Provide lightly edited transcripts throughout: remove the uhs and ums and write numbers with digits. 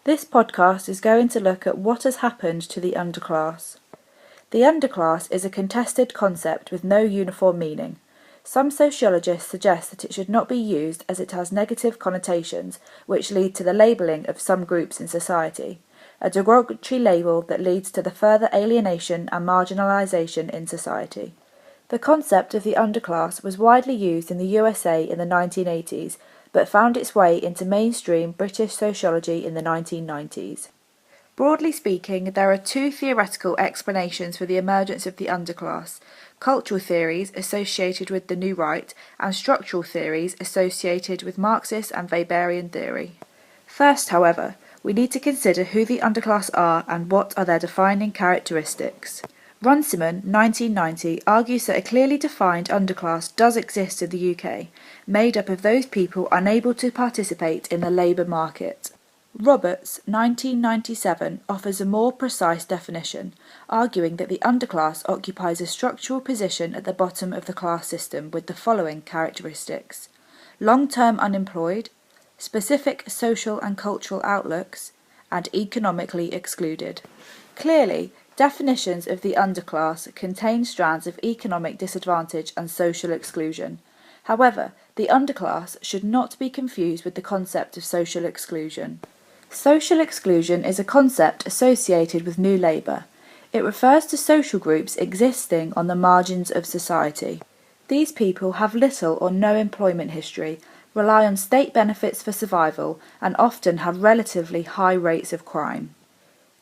This podcast is going to look at what has happened to the underclass. The underclass is a contested concept with no uniform meaning. Some sociologists suggest that it should not be used as it has negative connotations which lead to the labelling of some groups in society, a derogatory label that leads to the further alienation and marginalisation in society. The concept of the underclass was widely used in the USA in the 1980s, but found its way into mainstream British sociology in the 1990s. Broadly speaking, there are two theoretical explanations for the emergence of the underclass: cultural theories associated with the New Right and structural theories associated with Marxist and Weberian theory. First, however, we need to consider who the underclass are and what are their defining characteristics. Runciman, 1990, argues that a clearly defined underclass does exist in the UK, made up of those people unable to participate in the labour market. Roberts, 1997, offers a more precise definition, arguing that the underclass occupies a structural position at the bottom of the class system with the following characteristics: long-term unemployed, specific social and cultural outlooks, and economically excluded. Clearly, definitions of the underclass contain strands of economic disadvantage and social exclusion. However, the underclass should not be confused with the concept of social exclusion. Social exclusion is a concept associated with New Labour. It refers to social groups existing on the margins of society. These people have little or no employment history, rely on state benefits for survival, and often have relatively high rates of crime.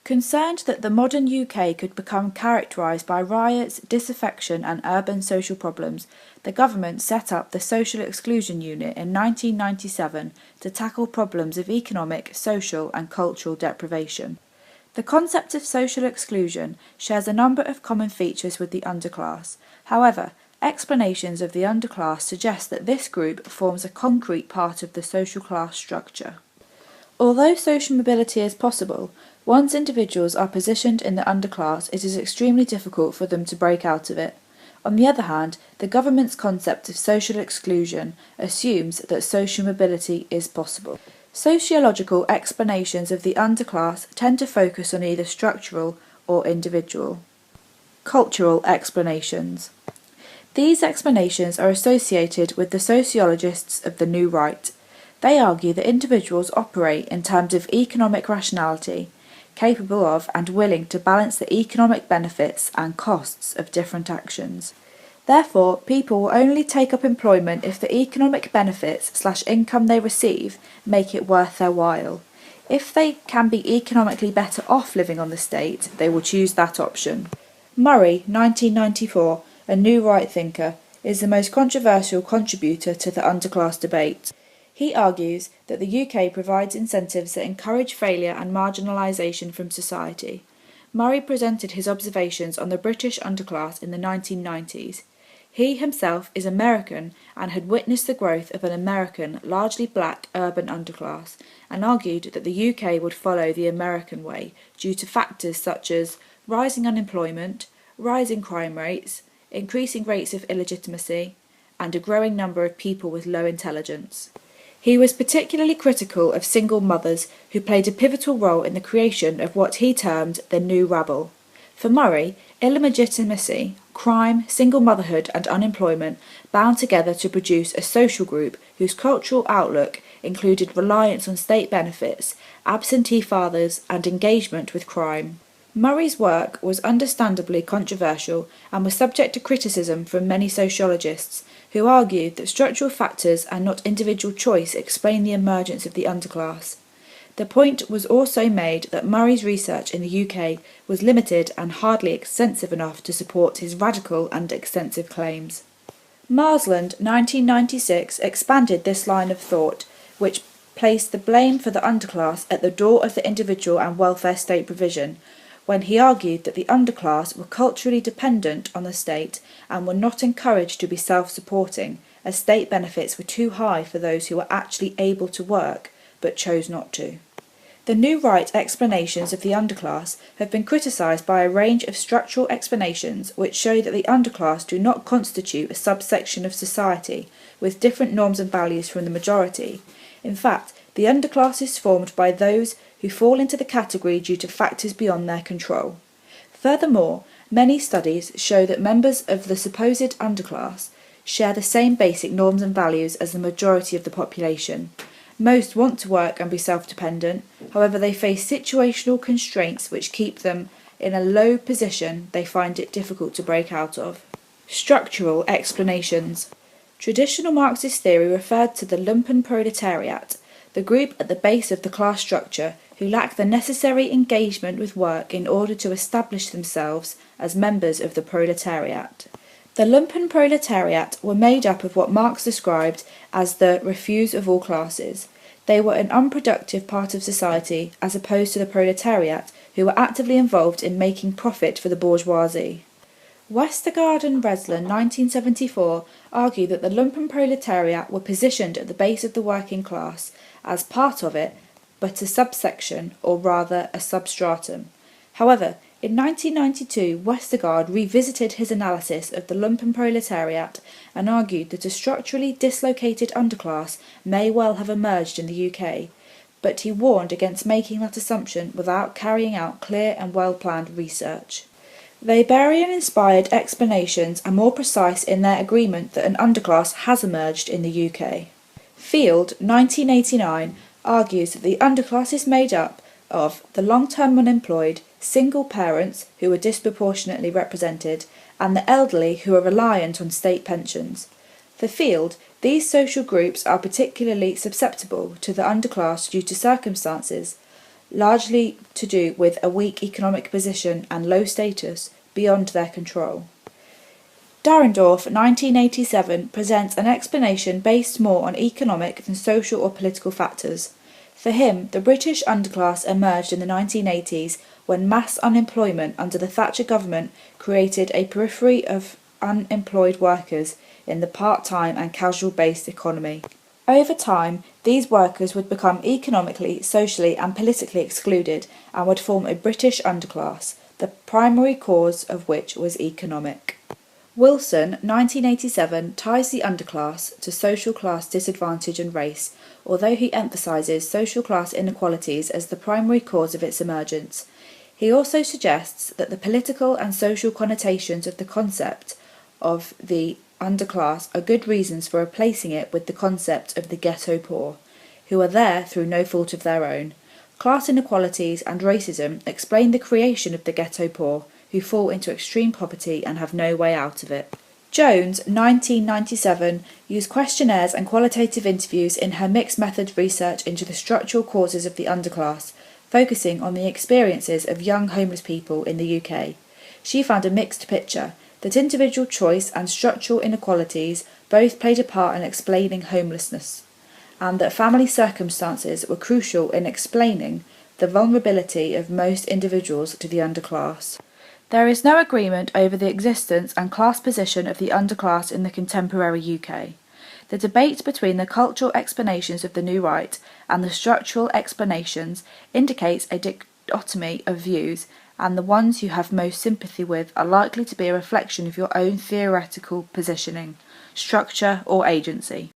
Concerned that the modern UK could become characterised by riots, disaffection and urban social problems, the government set up the Social Exclusion Unit in 1997 to tackle problems of economic, social and cultural deprivation. The concept of social exclusion shares a number of common features with the underclass. However, explanations of the underclass suggest that this group forms a concrete part of the social class structure. Although social mobility is possible, once individuals are positioned in the underclass, it is extremely difficult for them to break out of it. On the other hand, the government's concept of social exclusion assumes that social mobility is possible. Sociological explanations of the underclass tend to focus on either structural or individual. Cultural explanations. These explanations are associated with the sociologists of the New Right. They argue that individuals operate in terms of economic rationality, capable of and willing to balance the economic benefits and costs of different actions. Therefore, people will only take up employment if the economic benefits/income they receive make it worth their while. If they can be economically better off living on the state, they will choose that option. Murray, 1994, a New Right thinker, is the most controversial contributor to the underclass debate. He argues that the UK provides incentives that encourage failure and marginalisation from society. Murray presented his observations on the British underclass in the 1990s. He himself is American and had witnessed the growth of an American, largely black, urban underclass, and argued that the UK would follow the American way due to factors such as rising unemployment, rising crime rates, increasing rates of illegitimacy, and a growing number of people with low intelligence. He was particularly critical of single mothers, who played a pivotal role in the creation of what he termed the New Rabble. For Murray, illegitimacy, crime, single motherhood and unemployment bound together to produce a social group whose cultural outlook included reliance on state benefits, absentee fathers and engagement with crime. Murray's work was understandably controversial and was subject to criticism from many sociologists, who argued that structural factors and not individual choice explain the emergence of the underclass. The point was also made that Murray's research in the UK was limited and hardly extensive enough to support his radical and extensive claims. Marsland, 1996, expanded this line of thought, which placed the blame for the underclass at the door of the individual and welfare state provision, when he argued that the underclass were culturally dependent on the state and were not encouraged to be self-supporting, as state benefits were too high for those who were actually able to work, but chose not to. The New Right explanations of the underclass have been criticised by a range of structural explanations which show that the underclass do not constitute a subsection of society with different norms and values from the majority. In fact, The underclass is formed by those who fall into the category due to factors beyond their control. Furthermore, many studies show that members of the supposed underclass share the same basic norms and values as the majority of the population. Most want to work and be self-dependent, however they face situational constraints which keep them in a low position they find it difficult to break out of. Structural explanations. Traditional Marxist theory referred to the lumpenproletariat, the group at the base of the class structure who lack the necessary engagement with work in order to establish themselves as members of the proletariat. The lumpenproletariat were made up of what Marx described as the refuse of all classes. They were an unproductive part of society as opposed to the proletariat, who were actively involved in making profit for the bourgeoisie. Westergaard and Breslin, 1974, argue that the lumpenproletariat were positioned at the base of the working class as part of it, but a subsection, or rather a substratum. However, in 1992, Westergaard revisited his analysis of the lumpenproletariat and argued that a structurally dislocated underclass may well have emerged in the UK, but he warned against making that assumption without carrying out clear and well-planned research. Weberian-inspired explanations are more precise in their agreement that an underclass has emerged in the UK. Field, 1989, argues that the underclass is made up of the long-term unemployed, single parents who are disproportionately represented, and the elderly who are reliant on state pensions. For Field, these social groups are particularly susceptible to the underclass due to circumstances largely to do with a weak economic position and low status beyond their control. Dahrendorf, 1987, presents an explanation based more on economic than social or political factors. For him, the British underclass emerged in the 1980s when mass unemployment under the Thatcher government created a periphery of unemployed workers in the part-time and casual-based economy. Over time, these workers would become economically, socially and politically excluded and would form a British underclass, the primary cause of which was economic. Wilson, 1987, ties the underclass to social class disadvantage and race, although he emphasises social class inequalities as the primary cause of its emergence. He also suggests that the political and social connotations of the concept of the underclass are good reasons for replacing it with the concept of the ghetto poor, who are there through no fault of their own. Class inequalities and racism explain the creation of the ghetto poor, who fall into extreme poverty and have no way out of it. Jones, 1997, used questionnaires and qualitative interviews in her mixed method research into the structural causes of the underclass, focusing on the experiences of young homeless people in the UK. She found a mixed picture, that individual choice and structural inequalities both played a part in explaining homelessness, and that family circumstances were crucial in explaining the vulnerability of most individuals to the underclass. There is no agreement over the existence and class position of the underclass in the contemporary UK. The debate between the cultural explanations of the New Right and the structural explanations indicates a dichotomy of views, and the ones you have most sympathy with are likely to be a reflection of your own theoretical positioning, structure or agency.